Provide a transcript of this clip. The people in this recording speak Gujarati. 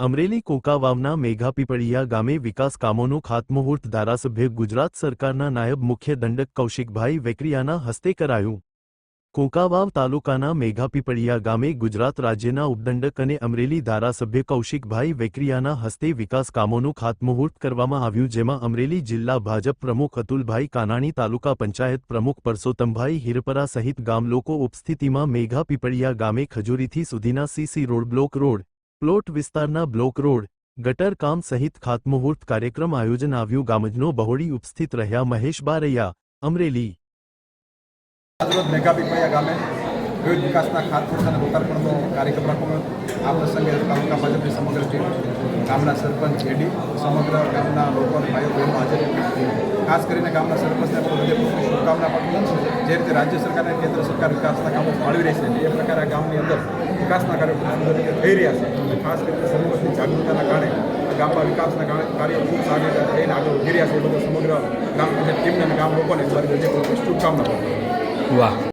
અમરેલી કોકાવાવના મેઘાપીપળિયા ગામે વિકાસ કામોનું ખાતમુહૂર્ત ધારાસભ્ય ગુજરાત સરકારના નાયબ મુખ્ય દંડક કૌશિકભાઈ વેકરિયાના હસ્તે કરાયું। કોકાવાવ તાલુકાના મેઘાપીપળિયા ગામે ગુજરાત રાજ્યના ઉપદંડક અને અમરેલી ધારાસભ્ય કૌશિકભાઈ વેકરિયાના હસ્તે વિકાસ કામોનું ખાતમુહૂર્ત કરવામાં આવ્યું, જેમાં અમરેલી જિલ્લા ભાજપ પ્રમુખ અતુલભાઈ કાનાણી, તાલુકા પંચાયત પ્રમુખ પરસોત્તમભાઈ હિરપરા સહિત ગામલોકો ઉપસ્થિતિમાં મેઘાપીપળિયા ગામે ખજૂરીથી સુધીના CC road, block road, plot વિસ્તારના બ્લોક રોડ, ગટર કામ સહિત ખાતમુહૂર્ત કાર્યક્રમ આયોજન આવ્યું। ગામજનો બહોળી ઉપસ્થિત રહ્યા। મહેશ બારૈયા, અમરેલી। મેઘાપીપળિયા ગામે વિવિધ વિકાસના ખાતમુહૂર્ત અને લોકાર્પણનો કાર્યક્રમ રાખવામાં આ પ્રસંગે તાલુકા ભાજપની સમગ્ર ટીમ, ગામના સરપંચ, એડી, સમગ્ર ગામના લોકો અને ભાઈઓ બહેનો હાજર હતી। ખાસ કરીને ગામના સરપંચને પણ હૃદયપૂર્વક શુભકામના પાઠવું છું। જે રીતે રાજ્ય સરકાર અને કેન્દ્ર સરકાર વિકાસના કામો ફાળવી રહી છે, એ પ્રકારે આ ગામની અંદર વિકાસના કાર્યો થઈ રહ્યા છે અને ખાસ કરીને સમૂહની જાગૃતતાના કારણે આ ગામમાં વિકાસના કાર્યો ખૂબ સારી રીતે થઈને આગળ વધી રહ્યા છે। એ બધું સમગ્ર ગ્રામ પંચાયત ટીમને અને ગામ લોકોને મારી હૃદયપૂર્વક શુભકામના પાઠવું છું। વાહ।